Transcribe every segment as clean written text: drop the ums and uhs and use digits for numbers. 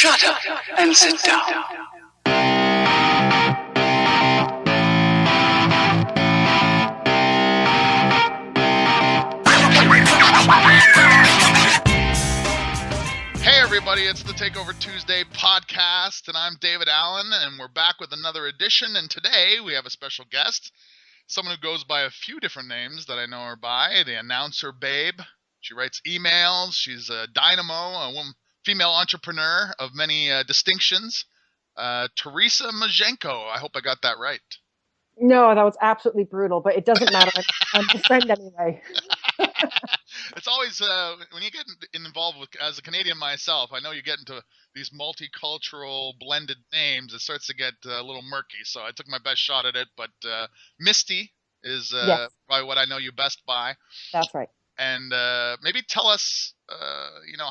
Shut up and sit down. Hey everybody, it's the Takeover Tuesday podcast, and I'm David Allen, and we're back with another edition, and today we have a special guest, someone who goes by a few different names that I know her by, the announcer babe. She writes emails, she's a dynamo, a female entrepreneur of many distinctions, Misty Mozejko. I hope I got that right. No, that was absolutely brutal, but it doesn't matter. I'm a friend anyway. It's always when you get involved with, as a Canadian myself, I know you get into these multicultural blended names. It starts to get a little murky. So I took my best shot at it. But Misty is Yes. probably what I know you best by. That's right. And maybe tell us,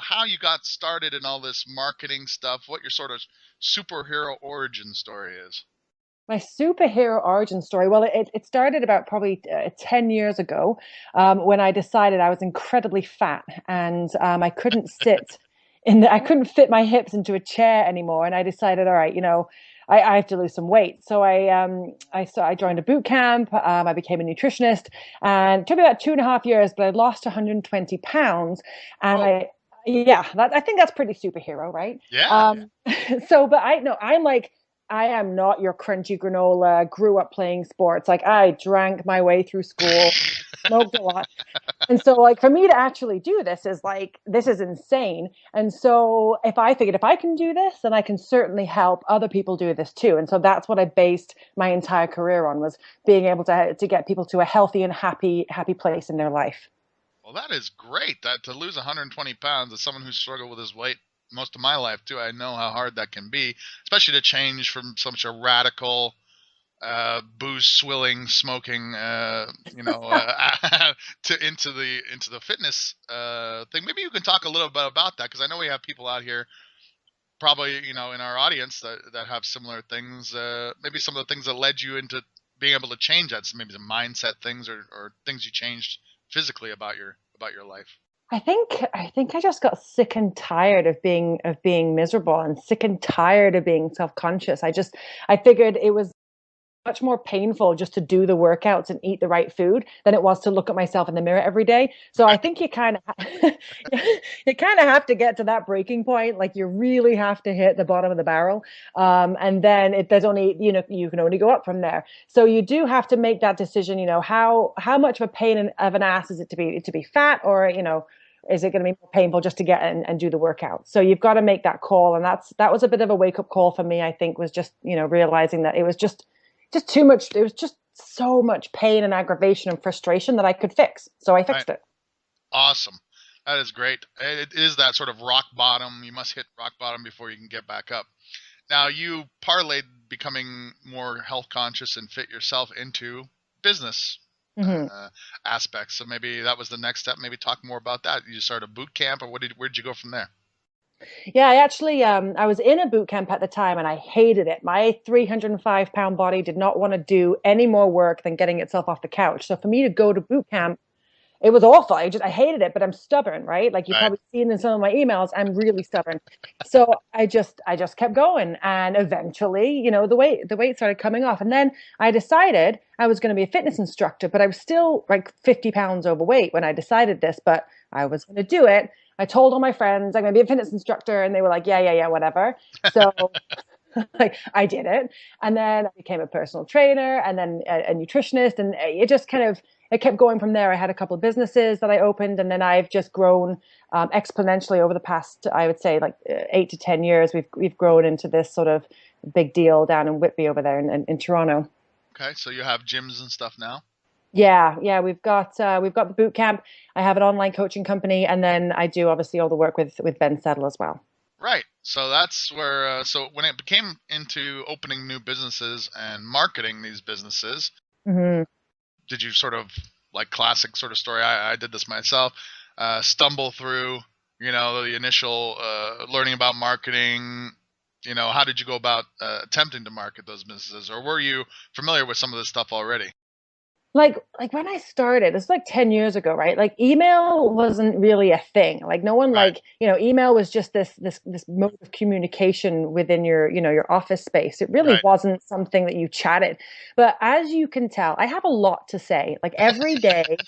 how you got started in all this marketing stuff. What your sort of superhero origin story is. My superhero origin story. Well, it started about probably 10 years ago when I decided I was incredibly fat and I couldn't sit I couldn't fit my hips into a chair anymore. And I decided, all right, I have to lose some weight. So I joined a boot camp. I became a nutritionist, and it took me about 2.5 years, but I lost 120 pounds. And I think that's pretty superhero, right? Yeah. But I am not your crunchy granola, grew up playing sports. Like, I drank my way through school, smoked a lot. And so, like, for me to actually do this is insane. And so I figured if I can do this, then I can certainly help other people do this too. And so that's what I based my entire career on, was being able to get people to a healthy and happy place in their life. Well, that is great. That to lose 120 pounds as someone who's struggled with his weight most of my life too, I know how hard that can be, especially to change from such a radical booze swilling smoking into the fitness thing. Maybe you can talk a little bit about that, because I know we have people out here probably in our audience that have similar things, maybe some of the things that led you into being able to change that, so maybe some mindset things or things you changed physically about your life. I think I just got sick and tired of being miserable, and sick and tired of being self-conscious. I figured it was much more painful just to do the workouts and eat the right food than it was to look at myself in the mirror every day. So I think you kind of have to get to that breaking point. Like, you really have to hit the bottom of the barrel, and then there's only you can only go up from there. So you do have to make that decision. How much of a pain of an ass is it to be fat, or is it going to be more painful just to get and do the workout? So you've got to make that call, and that was a bit of a wake up call for me. I think was just realizing that it was just too much. It was just so much pain and aggravation and frustration that I could fix. So I fixed it. Awesome. That is great. It is that sort of rock bottom. You must hit rock bottom before you can get back up. Now, you parlayed becoming more health conscious and fit yourself into business aspects. So maybe that was the next step. Maybe talk more about that. You started a boot camp, or where'd you go from there? Yeah, I actually, I was in a boot camp at the time, and I hated it. My 305-pound body did not want to do any more work than getting itself off the couch. So for me to go to boot camp, it was awful. I hated it, but I'm stubborn, right? Like, you've probably seen in some of my emails, I'm really stubborn. So I just kept going, and eventually, the weight started coming off. And then I decided I was going to be a fitness instructor, but I was still like 50 pounds overweight when I decided this, but I was going to do it. I told all my friends I'm going to be a fitness instructor, and they were like, yeah, whatever. So like, I did it. And then I became a personal trainer, and then a nutritionist, and it just it kept going from there. I had a couple of businesses that I opened, and then I've just grown exponentially over the past, I would say, like 8 to 10 years. We've grown into this sort of big deal down in Whitby over there in Toronto. Okay, so you have gyms and stuff now? Yeah, we've got the boot camp. I have an online coaching company, and then I do obviously all the work with Ben Settle as well. Right. So that's where. So when it became into opening new businesses and marketing these businesses, did you sort of, like classic sort of story? I did this myself. Stumble through, the initial learning about marketing. How did you go about attempting to market those businesses, or were you familiar with some of this stuff already? like when I started, it's like 10 years ago, right? Like email wasn't really a thing. Like no one Right. like, email was just this mode of communication within your office space. It really Right. wasn't something that you chatted. But as you can tell, I have a lot to say. Like every day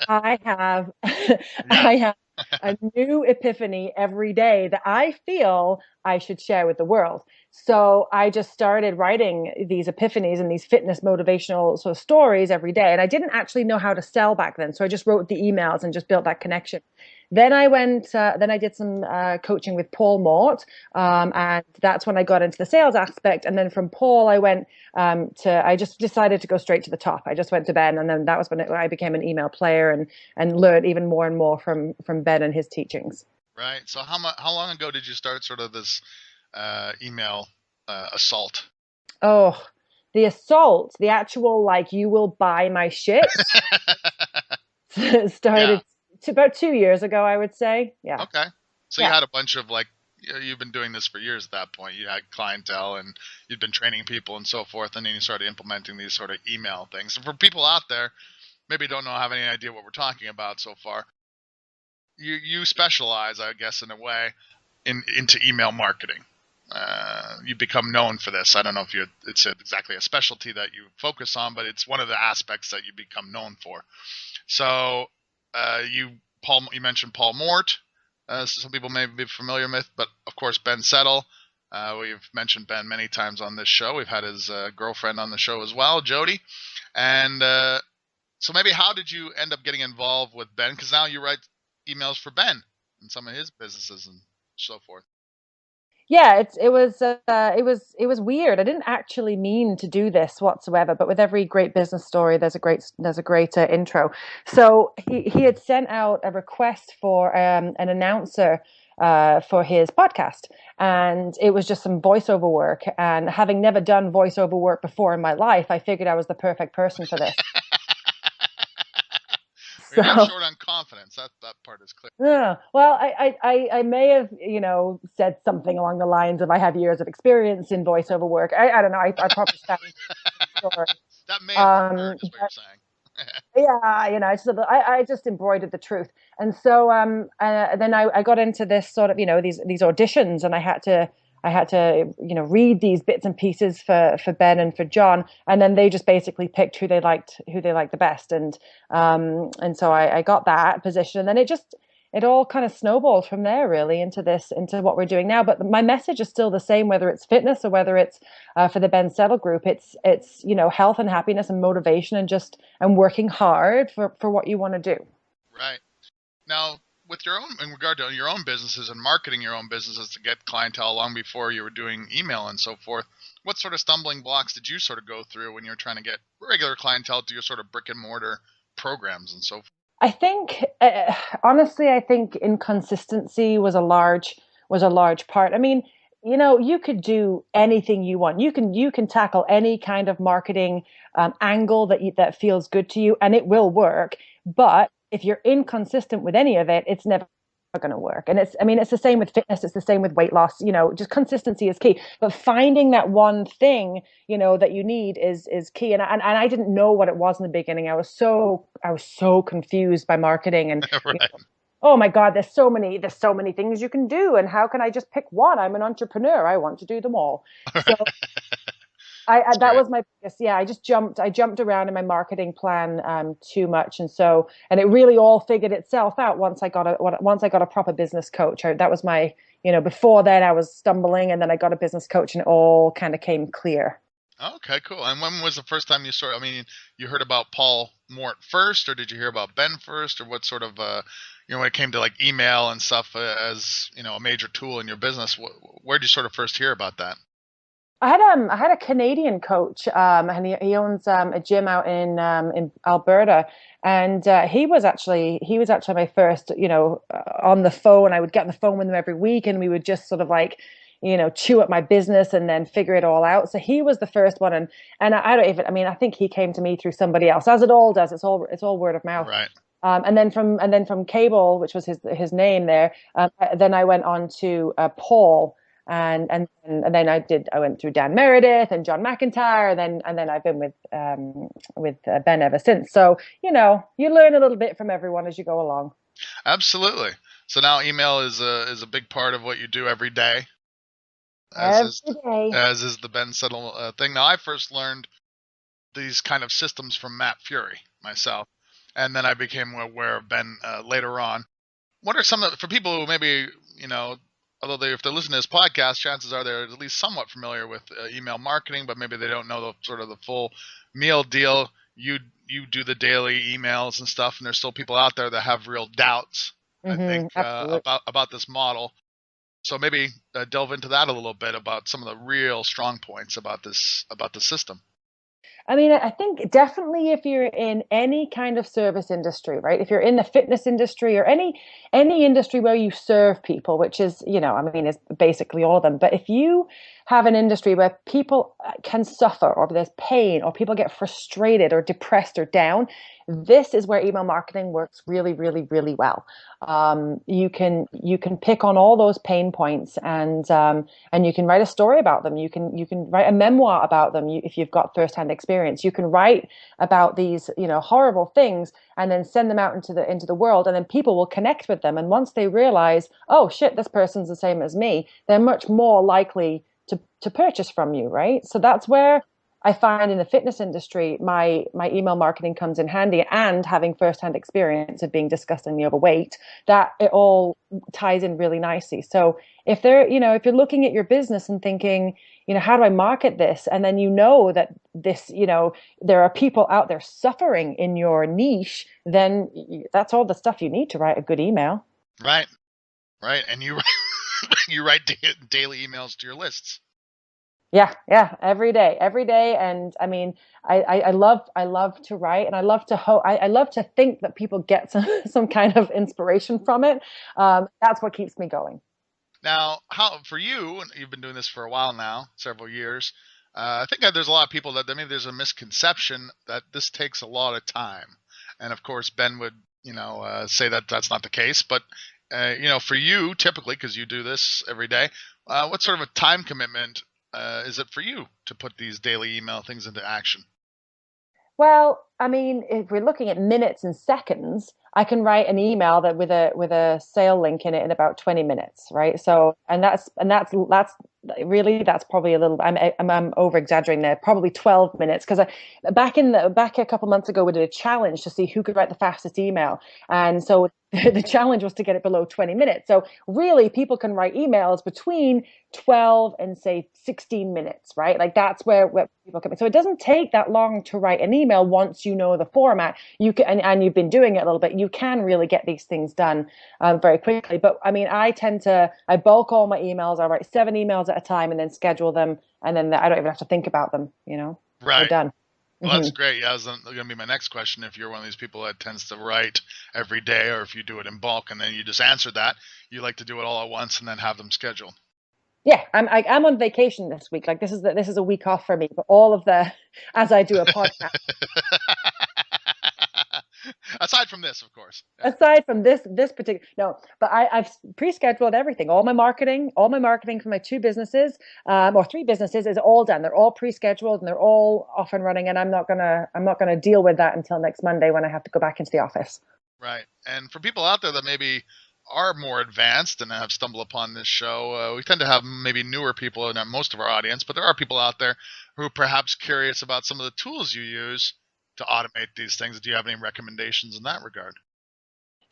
I have Yeah. I have a new epiphany every day that I feel I should share with the world. So I just started writing these epiphanies and these fitness motivational sort of stories every day. And I didn't actually know how to sell back then. So I just wrote the emails and just built that connection. Then I did some coaching with Paul Mort. And that's when I got into the sales aspect. And then from Paul, I just decided to go straight to the top. I just went to Ben. And then that was when I became an email player and learned even more and more from Ben and his teachings. Right. So how long ago did you start sort of this email assault? Oh, the assault, the actual like you will buy my shit Yeah. started about 2 years ago, I would say. Yeah. Okay. So you Yeah. had a bunch of like you've been doing this for years at that point. You had clientele and you've been training people and so forth, and then you started implementing these sort of email things. And for people out there, maybe don't know have any idea what we're talking about so far. You specialize, I guess, in a way, into email marketing. You become known for this. I don't know if it's exactly a specialty that you focus on, but it's one of the aspects that you become known for. So you mentioned Paul Mort. Some people may be familiar with, but of course Ben Settle. We've mentioned Ben many times on this show. We've had his girlfriend on the show as well, Jody. And so maybe how did you end up getting involved with Ben? Because now you write emails for Ben and some of his businesses and so forth. Yeah, it was weird. I didn't actually mean to do this whatsoever, but with every great business story, there's a great intro. So he had sent out a request for an announcer for his podcast, and it was just some voiceover work. And having never done voiceover work before in my life, I figured I was the perfect person for this. You're not So short on confidence. That part is clear. yeah. Well, I may have, said something along the lines of I have years of experience in voiceover work. I don't know. I probably stand short. That may have occurred, is what you're But saying. yeah, I just embroidered the truth. And so then I got into this sort of, these auditions, and I had to read these bits and pieces for Ben and for John, and then they just basically picked who they liked the best, and so I got that position, and then it all kind of snowballed from there really into what we're doing now. But my message is still the same, whether it's fitness or whether it's for the Ben Settle group. It's health and happiness and motivation and working hard for what you want to do. Right. Now, with your own, in regard to your own businesses and marketing your own businesses to get clientele long before you were doing email and so forth, what sort of stumbling blocks did you sort of go through when you're trying to get regular clientele to your sort of brick and mortar programs and so forth? I think, honestly, I think inconsistency was a large part. I mean, you could do anything you want. You can tackle any kind of marketing angle that feels good to you, and it will work. But if you're inconsistent with any of it, it's never going to work. And it's the same with fitness. It's the same with weight loss. Just consistency is key. But finding that one thing, that you need is key. And I didn't know what it was in the beginning. I was so confused by marketing and Right. oh my God, there's so many things you can do. And how can I just pick one? I'm an entrepreneur. I want to do them all. So That's that great. was my biggest, yeah, I jumped around in my marketing plan too much. And it really all figured itself out once I got a proper business coach. That was my, before then I was stumbling, and then I got a business coach, and it all kind of came clear. Okay, cool. And when was the first time you saw? I mean, you heard about Paul Mort first, or did you hear about Ben first, or what sort of, when it came to like email and stuff as a major tool in your business, where did you sort of first hear about that? I had a Canadian coach, and he owns a gym out in Alberta, and he was actually my first, on the phone. I would get on the phone with him every week, and we would just sort of like, chew up my business and then figure it all out. So he was the first one, and I don't even. I mean, I think he came to me through somebody else, as it all does. It's all word of mouth. Right. And then from Cable, which was his name there, then I went on to Paul. And then I went through Dan Meredith and John McIntyre, and then I've been with Ben ever since. So you learn a little bit from everyone as you go along. Absolutely. So now email is a big part of what you do every day. Every day. As is the Ben Settle thing. Now I first learned these kind of systems from Matt Fury myself, and then I became aware of Ben later on. What are some for people who maybe although if they're listening to this podcast, chances are they're at least somewhat familiar with email marketing, but maybe they don't know the sort of the full meal deal. You do the daily emails and stuff, and there's still people out there that have real doubts. I think about this model. So maybe delve into that a little bit about some of the real strong points about the system. I mean, I think definitely if you're in any kind of service industry, right? If you're in the fitness industry or any industry where you serve people, which is, is basically all of them. But if you have an industry where people can suffer or there's pain or people get frustrated or depressed or down, this is where email marketing works really, really, really well. You can pick on all those pain points and you can write a story about them. You can write a memoir about them if you've got firsthand experience. You can write about these horrible things and then send them out into the world, and then people will connect with them. And once they realize, oh shit, this person's the same as me, they're much more likely to purchase from you, right? So that's where I find in the fitness industry, my email marketing comes in handy, and having firsthand experience of being disgustingly overweight, that it all ties in really nicely. So if if you're looking at your business and thinking, how do I market this? And then that this, there are people out there suffering in your niche, then that's all the stuff you need to write a good email. Right. And you write daily emails to your lists. Yeah, every day. And I mean, I love to write, and I love to I love to think that people get some kind of inspiration from it. That's what keeps me going. Now, for you, you've been doing this for a while now, several years. I think that there's a lot of people that there's a misconception that this takes a lot of time, and of course Ben would say that that's not the case. But for you, typically, because you do this every day, what sort of a time commitment is it for you to put these daily email things into action? Well, I mean, if we're looking at minutes and seconds, I can write an email that with a sale link in it in about 20 minutes, right? So, and that's really, that's probably a little, I'm over exaggerating there, probably 12 minutes. Cause back a couple months ago, we did a challenge to see who could write the fastest email. And so the challenge was to get it below 20 minutes. So really people can write emails between 12 and say 16 minutes, right? Like that's where people come in. So it doesn't take that long to write an email once you know the format. You can, and you've been doing it a little bit, you can really get these things done very quickly. But I mean, I bulk all my emails. I write 7 emails at a time and then schedule them. And then I don't even have to think about them, Right. They're done. Well, that's great. Yeah, that was going to be my next question. If you're one of these people that tends to write every day, or if you do it in bulk and then you just answer that, you like to do it all at once and then have them scheduled. Yeah, I'm on vacation this week. Like this is a week off for me. But as I do a podcast. Aside from this, of course. Yeah. Aside from this particular, no, but I've pre-scheduled everything. All my marketing for my 2 businesses, or 3 businesses is all done. They're all pre-scheduled and they're all off and running. And I'm not gonna deal with that until next Monday when I have to go back into the office. Right. And for people out there that maybe are more advanced and have stumbled upon this show, we tend to have maybe newer people in most of our audience, but there are people out there who are perhaps curious about some of the tools you use to automate these things. Do you have any recommendations in that regard?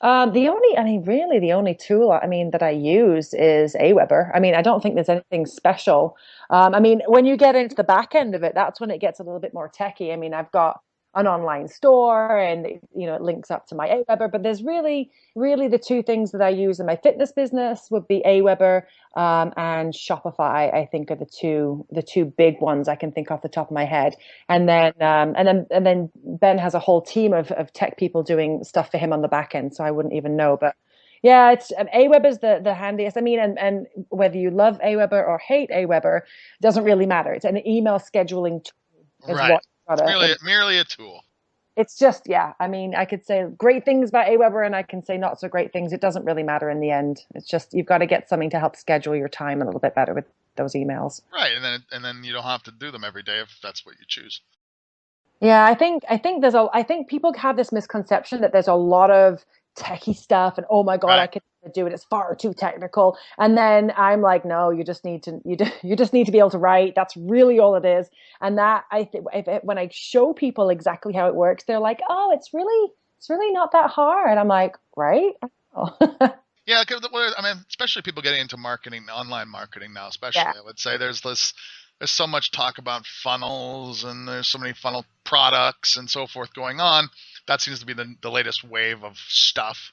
The only tool that I use is Aweber. I mean, I don't think there's anything special. I mean, when you get into the back end of it, that's when it gets a little bit more techy. I mean, I've got an online store and it links up to my Aweber, but there's really the 2 things that I use in my fitness business would be Aweber and Shopify. I think are the two big ones I can think off the top of my head. And then Ben has a whole team of tech people doing stuff for him on the back end, so I wouldn't even know. But yeah, it's Aweber is the handiest. I mean, and whether you love Aweber or hate Aweber doesn't really matter. It's an email scheduling tool. Right. It's merely a tool. It's just, yeah, I mean, I could say great things about Aweber and I can say not so great things. It doesn't really matter in the end. It's just you've got to get something to help schedule your time a little bit better with those emails. Right, and then you don't have to do them every day if that's what you choose. Yeah, I think people have this misconception that there's a lot of techie stuff and oh my God, I Right. can do it. It's far too technical. And then I'm like, no, you just need to you just need to be able to write. That's really all it is. And that I think when I show people exactly how it works, they're like, oh, it's really not that hard. I'm like, right? Oh. Yeah, 'cause I mean, especially people getting into marketing, online marketing now, Yeah. especially, I would say there's so much talk about funnels and there's so many funnel products and so forth going on. That seems to be the latest wave of stuff.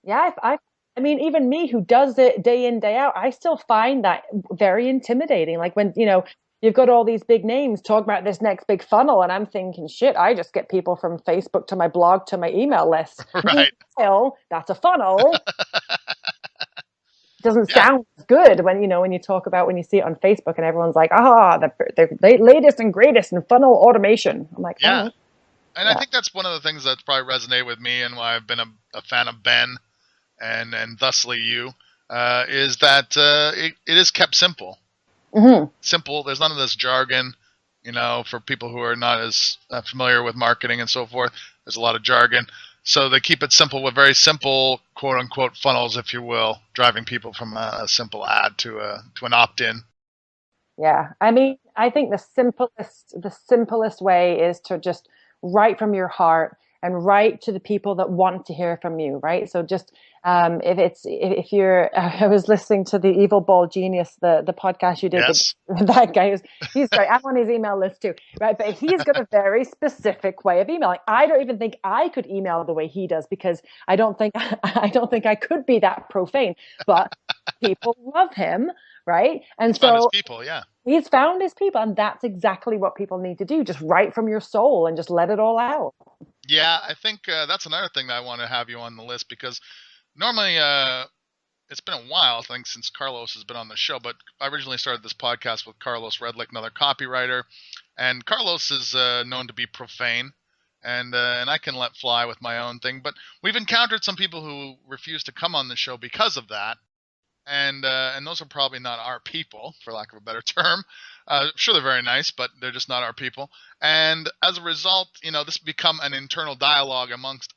Yeah, I mean, even me who does it day in, day out, I still find that very intimidating. Like when, you've got all these big names talking about this next big funnel, and I'm thinking, shit, I just get people from Facebook to my blog to my email list. Right. Meanwhile, that's a funnel. Doesn't Yeah. sound good when when you talk about when you see it on Facebook and everyone's like, the latest and greatest in funnel automation. I'm like, Yeah. oh, And I yeah. think that's one of the things that's probably resonated with me and why I've been a fan of Ben and thusly you, is that it is kept simple. Hmm. Simple. There's none of this jargon, for people who are not as familiar with marketing and so forth. There's a lot of jargon. So they keep it simple with very simple, quote unquote, funnels, if you will, driving people from a simple ad to an opt-in. Yeah. I mean, I think the simplest way is to just write from your heart and write to the people that want to hear from you, right? So just if you're I was listening to the Evil Ball Genius, the podcast you did with Yes. that guy he's great. I'm on his email list too, right? But he's got a very specific way of emailing. I don't even think I could email the way he does because I don't think I could be that profane, but people love him, right? He's And found his so people. Yeah. he's found his people, and that's exactly what people need to do. Just write from your soul and just let it all out. Yeah. I think that's another thing that I want to have you on the list because normally it's been a while, I think, since Carlos has been on the show, but I originally started this podcast with Carlos Redlick, another copywriter, and Carlos is known to be profane, and I can let fly with my own thing. But we've encountered some people who refuse to come on the show because of that, and those are probably not our people, for lack of a better term. Sure, they're very nice, but they're just not our people. And as a result, this has become an internal dialogue amongst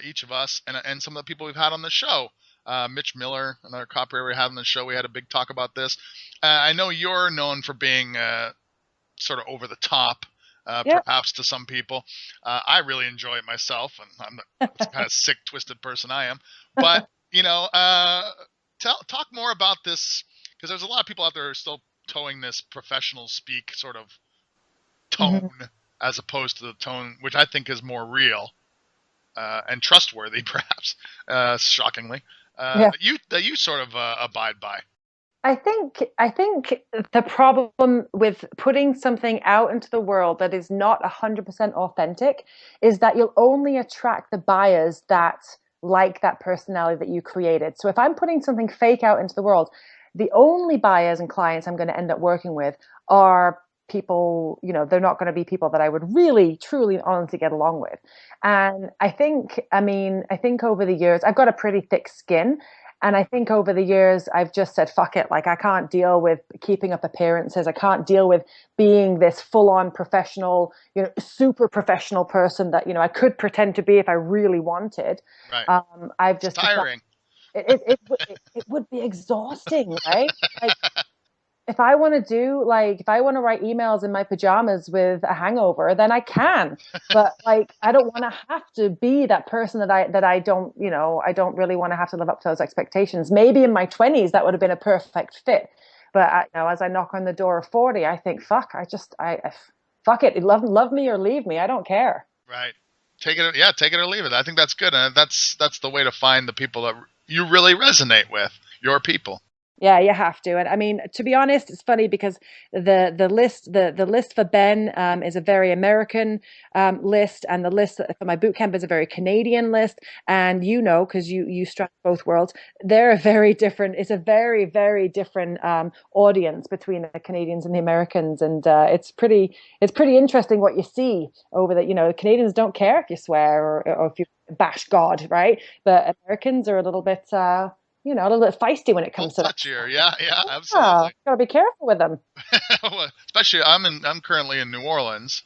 each of us and some of the people we've had on the show. Mitch Miller, another copywriter we had on the show, we had a big talk about this. I know you're known for being sort of over the top, Yeah. perhaps to some people. I really enjoy it myself, and I'm the kind of sick, twisted person I am. But talk more about this because there's a lot of people out there who are still towing this professional speak sort of tone Mhm. as opposed to the tone which I think is more real and trustworthy, perhaps, shockingly, Yeah. that you sort of abide by. I think the problem with putting something out into the world that is not 100% authentic is that you'll only attract the buyers that like that personality that you created. So if I'm putting something fake out into the world, the only buyers and clients I'm going to end up working with are people, they're not going to be people that I would really, truly, honestly get along with. And I think over the years, I've got a pretty thick skin. And I think over the years, I've just said, fuck it. Like, I can't deal with keeping up appearances. I can't deal with being this full on professional, super professional person that, I could pretend to be if I really wanted. Right. I've It's just decided tiring. it would be exhausting, right? Like, if I want to write emails in my pajamas with a hangover, then I can. But like, I don't want to have to be that person that I don't, I don't really want to have to live up to those expectations. Maybe in my 20s, that would have been a perfect fit. But as I knock on the door of 40, I think, fuck, fuck it. Love me or leave me. I don't care. Right. Take it or leave it. I think that's good, and that's the way to find the people that you really resonate with, your people. Yeah, you have to. And I mean, to be honest, it's funny because the list for Ben is a very American list, and the list for my boot camp is a very Canadian list. And you know, because you straddle both worlds, they're a very different. It's a very different audience between the Canadians and the Americans, and it's pretty interesting what you see over that. You know, Canadians don't care if you swear or if you bash God, right? But Americans are a little bit. A little bit feisty when it A little comes to that. touchier. Yeah, yeah, Oh, absolutely. gotta be careful with them. Well, especially I'm currently in New Orleans,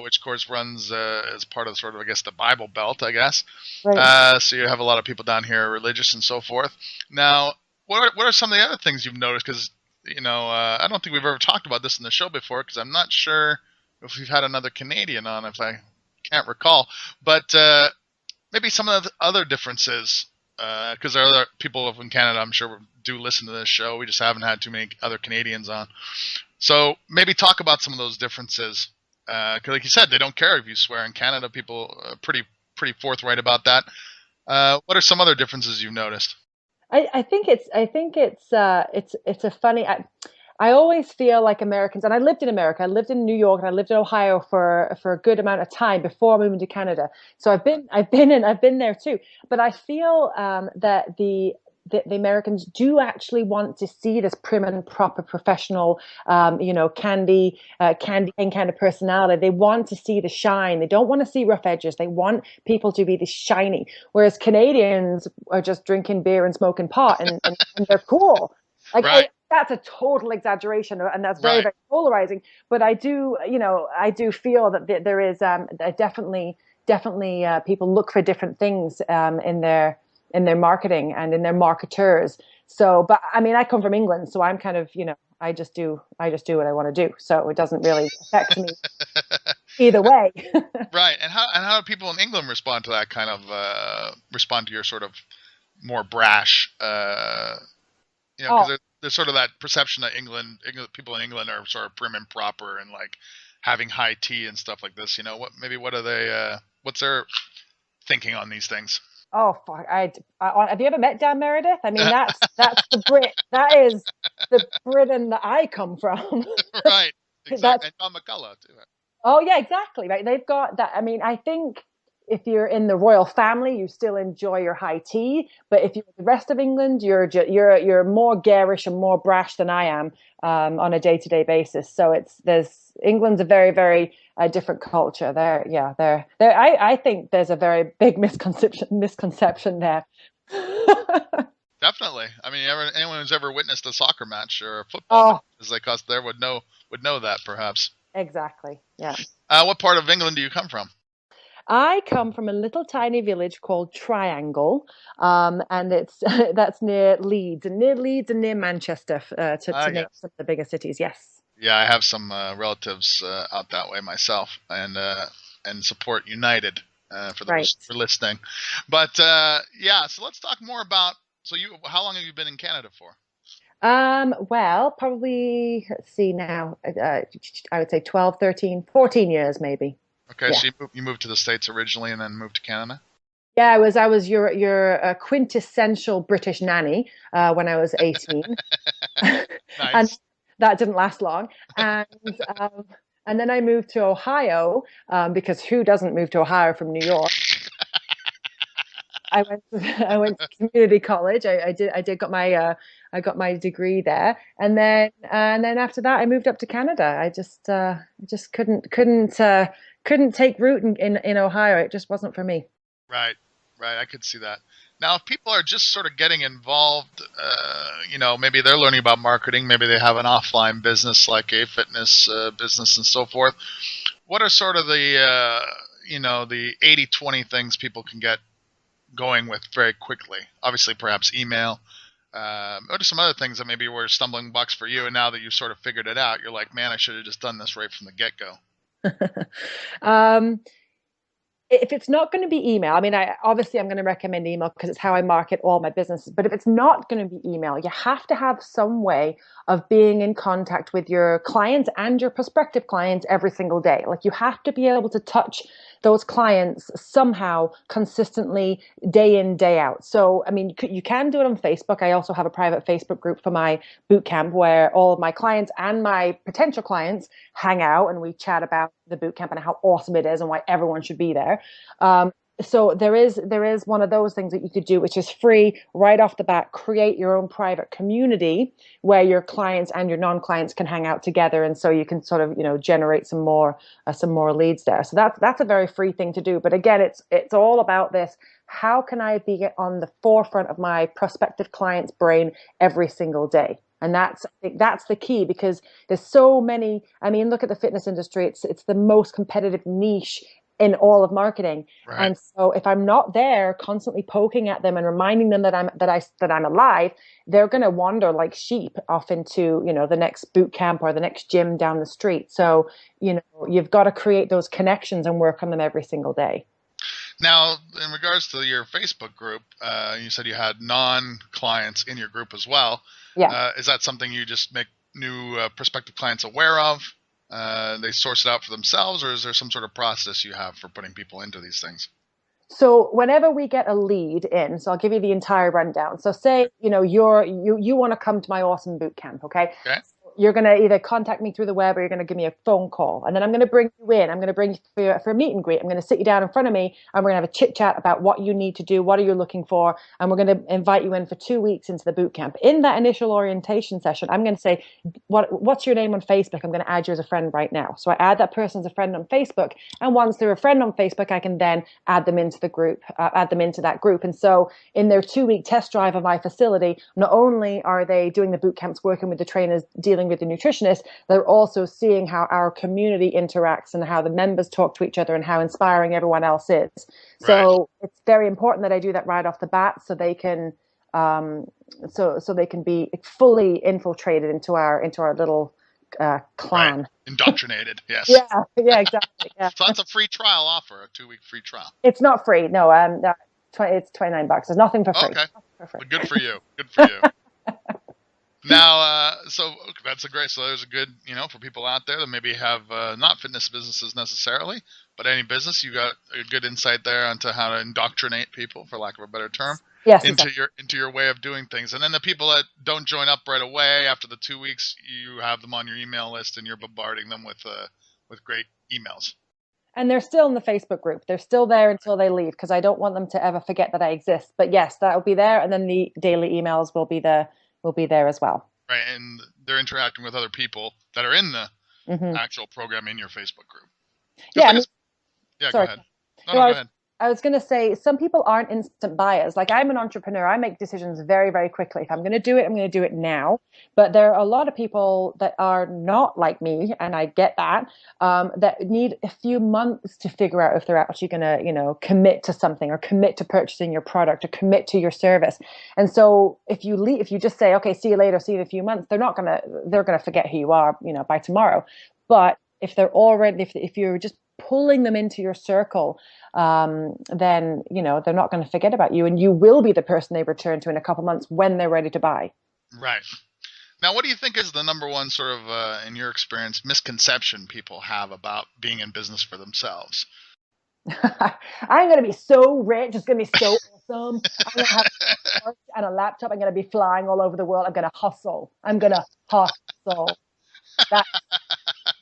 which of course runs as part of sort of, I guess, the Bible Belt, I guess. Right. So you have a lot of people down here religious and so forth. Now, what are some of the other things you've noticed? Because I don't think we've ever talked about this in the show before. Because I'm not sure if we've had another Canadian on, if I can't recall. But maybe some of the other differences. Because there are other people in Canada, I'm sure, do listen to this show. We just haven't had too many other Canadians on. So maybe talk about some of those differences. Because, like you said, they don't care if you swear. In Canada, people are pretty forthright about that. What are some other differences you've noticed? I think it's a funny. I always feel like Americans, and I lived in America. I lived in New York, and I lived in Ohio for a good amount of time before moving to Canada. So I've been there too. But I feel that the Americans do actually want to see this prim and proper professional, candy and kind of personality. They want to see the shine. They don't want to see rough edges. They want people to be the shiny. Whereas Canadians are just drinking beer and smoking pot, and they're cool. Like Right, that's a total exaggeration, and that's right, very polarizing. But I do feel that there is definitely people look for different things in their marketing and in their marketers. So, but I mean, I come from England, so I'm kind of, I just do what I want to do. So it doesn't really affect me either way. right. And how do people in England respond to that kind of respond to your sort of more brash? Because Oh, there's sort of that perception that England people in England are sort of prim and proper and like having high tea and stuff like this. What are they? What's their thinking on these things? oh, fuck. Have you ever met Dan Meredith? I mean, that's the Brit. That is the Britain that I come from. Right, exactly. That's And Tom McCullough too. Oh yeah, exactly. Right. They've got that. I mean, I think if you're in the royal family, you still enjoy your high tea. But if you're the rest of England, you're more garish and more brash than I am on a day-to-day basis. So there's England's a very different culture. I think there's a very big misconception there. Definitely. I mean, anyone who's ever witnessed a soccer match or a football match, Oh, as they cost there, would know that perhaps. exactly. Yeah. What part of England do you come from? I come from a little tiny village called Triangle, and it's that's near Leeds and near Manchester, Ah, to name yes. some of the bigger cities. Yes, Yeah, I have some relatives out that way myself, and support United for right. those for listening. But yeah, so let's talk more about. So how long have you been in Canada for? Well, probably let's see now. I would say 12, 13, 14 years maybe. Okay, Yeah. so you moved to the States originally and then moved to Canada. Yeah, I was your quintessential British nanny when I was 18, and Nice. that didn't last long. And um, and then I moved to Ohio because who doesn't move to Ohio from New York? I went to community college. I did got my I got my degree there, and then after that I moved up to Canada. I just couldn't take root in Ohio. It just wasn't for me. Right, right. I could see that. Now, if people are just sort of getting involved, maybe they're learning about marketing, maybe they have an offline business like a fitness business and so forth. What are sort of the 80/20 things people can get going with very quickly? Obviously, perhaps email. What are some other things that maybe were stumbling blocks for you? And now that you've sort of figured it out, you're like, man, I should have just done this right from the get go. um, if it's not going to be email, I mean, I'm going to recommend email because it's how I market all my businesses. But if it's not going to be email, you have to have some way of being in contact with your clients and your prospective clients every single day. Like you have to be able to touch those clients somehow consistently day in, day out. So, I mean, you can do it on Facebook. I also have a private Facebook group for my boot camp where all of my clients and my potential clients hang out and we chat about the boot camp and how awesome it is and why everyone should be there. So there is one of those things that you could do, which is free right off the bat. Create your own private community where your clients and your non-clients can hang out together, and so you can sort of generate some more leads there. So that's a very free thing to do. But again, it's all about this. How can I be on the forefront of my prospective client's brain every single day? And I think that's the key, because there's so many. I mean, look at the fitness industry. It's the most competitive niche in all of marketing. Right. And so if I'm not there constantly poking at them and reminding them that I'm alive, they're going to wander like sheep off into, the next boot camp or the next gym down the street. So, you've got to create those connections and work on them every single day. Now, in regards to your Facebook group, you said you had non-clients in your group as well. Yeah. Is that something you just make new prospective clients aware of? They source it out for themselves, or is there some sort of process you have for putting people into these things? So whenever we get a lead in, so I'll give you the entire rundown. So say, you want to come to my awesome boot camp. Okay. You're going to either contact me through the web or you're going to give me a phone call. And then I'm going to bring you in. I'm going to bring you for a meet and greet. I'm going to sit you down in front of me and we're going to have a chit chat about what you need to do. What are you looking for? And we're going to invite you in for 2 weeks into the boot camp. In that initial orientation session, I'm going to say, what's your name on Facebook? I'm going to add you as a friend right now. So I add that person as a friend on Facebook. And once they're a friend on Facebook, I can then add them into the group, add them into that group. And so in their 2-week test drive of my facility, not only are they doing the boot camps, working with the trainers, dealing with the nutritionists, they're also seeing how our community interacts and how the members talk to each other and how inspiring everyone else is. So it's very important that I do that right off the bat, so they can so they can be fully infiltrated into our little clan. Right. Indoctrinated, yes. Yeah, exactly. Yeah. So that's a free trial offer, a 2-week free trial. It's not free. No, it's $29. There's nothing for free. Okay. But good for you. Good for you. Now, so that's so there's a good, for people out there that maybe have not fitness businesses necessarily, but any business, you got a good insight there onto how to indoctrinate people, for lack of a better term, into your way of doing things. And then the people that don't join up right away after the 2 weeks, you have them on your email list and you're bombarding them with great emails. And they're still in the Facebook group. They're still there until they leave, because I don't want them to ever forget that I exist. But yes, that will be there, and then the daily emails will be there as well. Right, and they're interacting with other people that are in the actual program in your Facebook group. Go ahead. Go ahead. I was going to say, some people aren't instant buyers. Like, I'm an entrepreneur. I make decisions very, very quickly. If I'm going to do it, I'm going to do it now. But there are a lot of people that are not like me, and I get that, that need a few months to figure out if they're actually going to, commit to something or commit to purchasing your product or commit to your service. And so if you just say, okay, see you later, see you in a few months, they're going to forget who you are, by tomorrow. But if they're already, if you're just pulling them into your circle, then they're not going to forget about you, and you will be the person they return to in a couple months when they're ready to buy. Right. Now, what do you think is the number one sort of, in your experience, misconception people have about being in business for themselves? I'm going to be so rich. It's going to be so awesome. I'm going to have a and a laptop. I'm going to be flying all over the world. I'm going to hustle.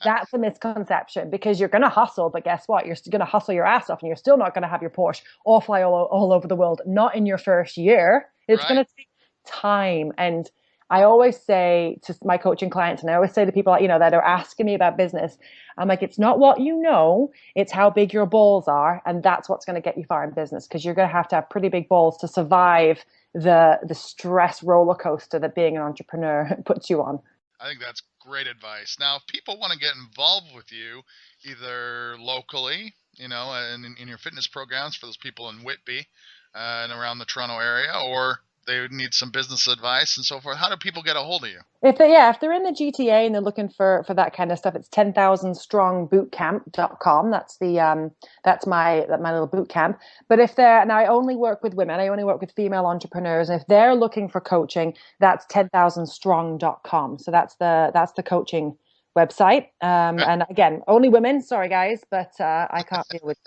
That's a misconception, because you're going to hustle, but guess what? You're going to hustle your ass off, and you're still not going to have your Porsche or fly all over the world. Not in your first year. It's going to take time. And I always say to my coaching clients, and I always say to people, that are asking me about business, I'm like, it's not what you know, it's how big your balls are. And that's what's going to get you far in business, because you're going to have pretty big balls to survive the stress roller coaster that being an entrepreneur puts you on. I think that's great advice. Now, if people want to get involved with you, either locally, and in your fitness programs for those people in Whitby and around the Toronto area, or they would need some business advice and so forth, how do people get a hold of you? If they're in the GTA and they're looking for that kind of stuff, it's 10,000strongbootcamp.com. That's my little boot camp. But now I only work with women. I only work with female entrepreneurs. And if they're looking for coaching, that's 10,000strong.com. So that's the coaching website. And again, only women. Sorry guys, but I can't deal with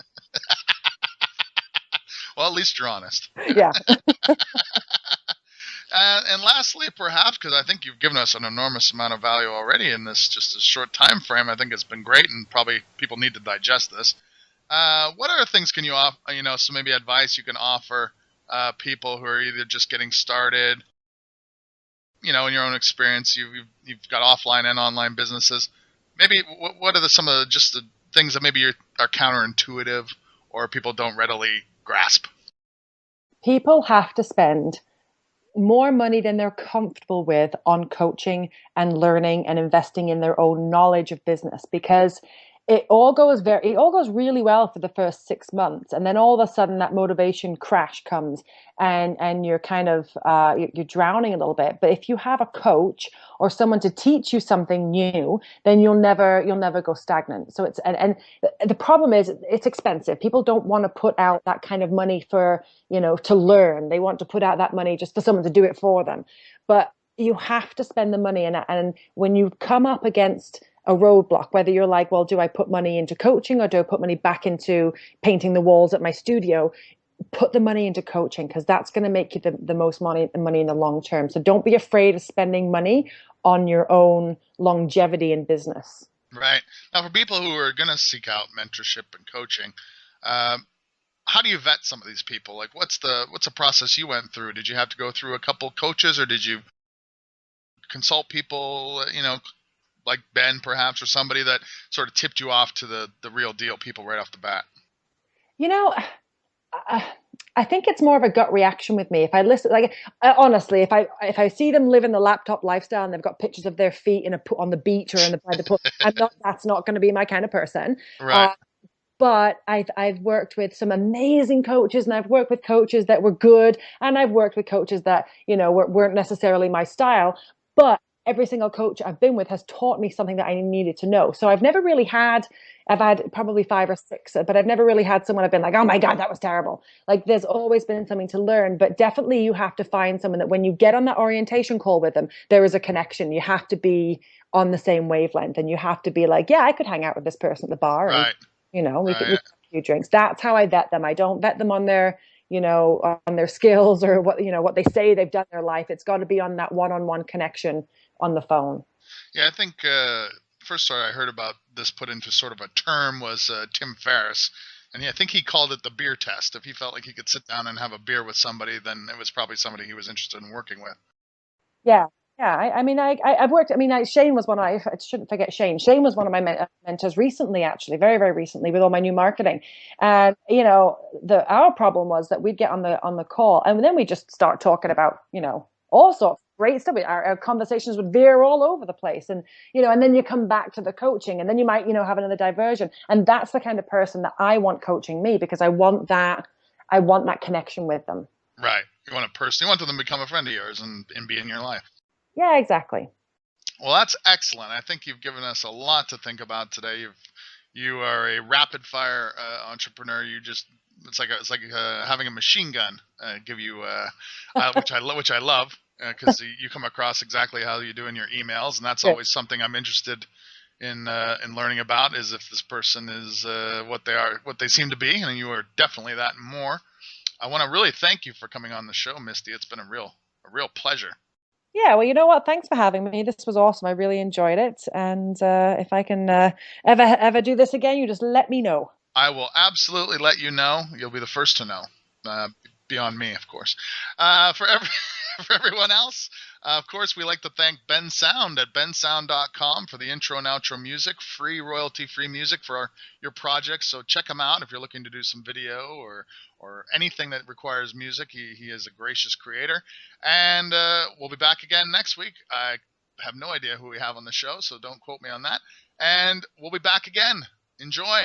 Well, at least you're honest. Yeah. And lastly, perhaps, because I think you've given us an enormous amount of value already in this just a short time frame, I think it's been great, and probably people need to digest this. What other things can you offer? So maybe advice you can offer people who are either just getting started. In your own experience, you've got offline and online businesses. Maybe what are some of the things that maybe are counterintuitive or people don't readily grasp? People have to spend more money than they're comfortable with on coaching and learning and investing in their own knowledge of business, because it all goes really well for the first 6 months, and then all of a sudden that motivation crash comes, and you're kind of you're drowning a little bit. But if you have a coach or someone to teach you something new, then you'll never go stagnant. So and the problem is it's expensive. People don't want to put out that kind of money for to learn. They want to put out that money just for someone to do it for them. But you have to spend the money, and when you come up against a roadblock, whether you're like, well, do I put money into coaching or do I put money back into painting the walls at my studio? Put the money into coaching, because that's going to make you the most money in the long term. So don't be afraid of spending money on your own longevity in business. Right. Now, for people who are going to seek out mentorship and coaching, how do you vet some of these people? Like, what's the process you went through? Did you have to go through a couple coaches, or did you consult people, like Ben perhaps, or somebody that sort of tipped you off to the real deal people right off the bat? I think it's more of a gut reaction with me. If I listen, honestly, if I see them living the laptop lifestyle and they've got pictures of their feet on the beach or by the pool, that's not going to be my kind of person. Right. But I've worked with some amazing coaches, and I've worked with coaches that were good, and I've worked with coaches that weren't necessarily my style. But every single coach I've been with has taught me something that I needed to know. So I've had probably 5 or 6, but I've never really had someone I've been like, oh my God, that was terrible. Like, there's always been something to learn, but definitely you have to find someone that when you get on that orientation call with them, there is a connection. You have to be on the same wavelength, and you have to be like, yeah, I could hang out with this person at the bar. Right. And, we could have a few drinks. That's how I vet them. I don't vet them on their, on their skills or what they say they've done in their life. It's got to be on that one-on-one connection on the phone. Yeah, I think first story I heard about this put into sort of a term was Tim Ferriss, and I think he called it the beer test. If he felt like he could sit down and have a beer with somebody, then it was probably somebody he was interested in working with. Yeah. I've worked. Shane was one. I shouldn't forget Shane. Shane was one of my mentors recently, actually, very, very recently, with all my new marketing. And our problem was that we'd get on the call, and then we just start talking about all sorts of great stuff. Our conversations would veer all over the place, and and then you come back to the coaching, and then you might have another diversion. And that's the kind of person that I want coaching me, because I want that connection with them. Right. You want a person. You want them to become a friend of yours and be in your life. Yeah, exactly. Well, that's excellent. I think you've given us a lot to think about today. You are a rapid fire entrepreneur. It's like having a machine gun give you which I love, because you come across exactly how you do in your emails, and that's always something I'm interested in learning about, is if this person is what they seem to be, and you are definitely that and more. I want to really thank you for coming on the show, Misty. It's been a real pleasure. Yeah, well, you know what? Thanks for having me. This was awesome. I really enjoyed it. And if I can ever do this again, you just let me know. I will absolutely let you know. You'll be the first to know, beyond me, of course. For everyone else, of course, we like to thank Ben Sound at bensound.com for the intro and outro music, free royalty-free music for your projects. So check him out if you're looking to do some video or anything that requires music. He is a gracious creator. And we'll be back again next week. I have no idea who we have on the show, so don't quote me on that. And we'll be back again. Enjoy.